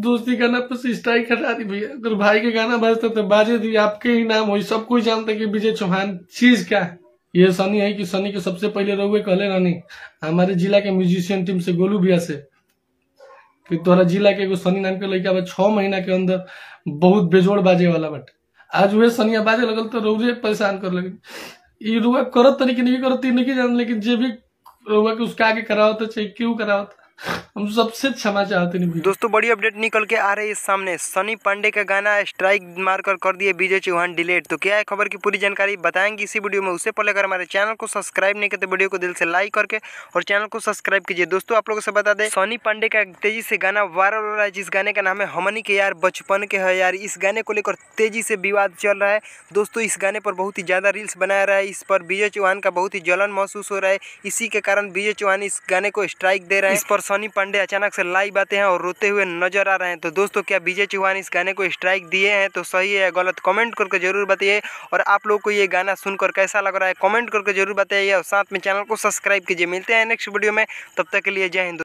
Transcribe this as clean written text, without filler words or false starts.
दोस्ती गाना पर से स्ट्राइक हटा दी भैया। अगर भाई के गाना बजता तो बाजे दी, आपके ही नाम हो। सब कोई जानता है कि विजय चौहान चीज क्या है। ये सनी है कि सनी के सबसे पहले रहुए कहले रहनी हमारे जिला के म्यूजिशियन टीम से गोलू भैया से कि तोरा जिला के एगो सनी नाम के लड़का बा 6 महीना के अंदर बहुत बेजोड़ बाजे वाला बट आज वे सनिया बाजे लगल तो रउरे परेशान कर लगे। ई रुआ करत तरीके नहीं करत नहीं जान, लेकिन जे भी रुआ के उसका आगे करावत चाहे क्यों करावत, हम सबसे क्षमा चाहते नहीं। दोस्तों बड़ी अपडेट निकल के आ रही है सामने, सनी पांडे का गाना स्ट्राइक मारकर कर दिए विजय चौहान डिलीट। तो क्या है खबर की पूरी जानकारी बताएंगे इसी वीडियो में। उससे पहले अगर हमारे चैनल को सब्सक्राइब नहीं करते वीडियो को दिल से लाइक करके और चैनल को सब्सक्राइब कीजिए। दोस्तों आप लोगों से बता दें, सनी पांडे का तेजी से गाना वायरल हो रहा है, जिस गाने का नाम है हमनी के यार बचपन के है यार। इस गाने को लेकर तेजी से विवाद चल रहा है। दोस्तों इस गाने पर बहुत ही ज्यादा रील्स बनाया रहा है, इस पर विजय चौहान का बहुत ही जलन महसूस हो रहा है। इसी के कारण विजय चौहान इस गाने को स्ट्राइक दे रहे हैं। इस पर सनी पांडे अचानक से लाइव आते हैं और रोते हुए नजर आ रहे हैं। तो दोस्तों क्या विजय चौहान इस गाने को स्ट्राइक दिए हैं तो सही है या गलत, कमेंट करके जरूर बताइए। और आप लोग को ये गाना सुनकर कैसा लग रहा है कमेंट करके जरूर बताइए और साथ में चैनल को सब्सक्राइब कीजिए। मिलते हैं नेक्स्ट वीडियो में, तब तक के लिए जय हिंद।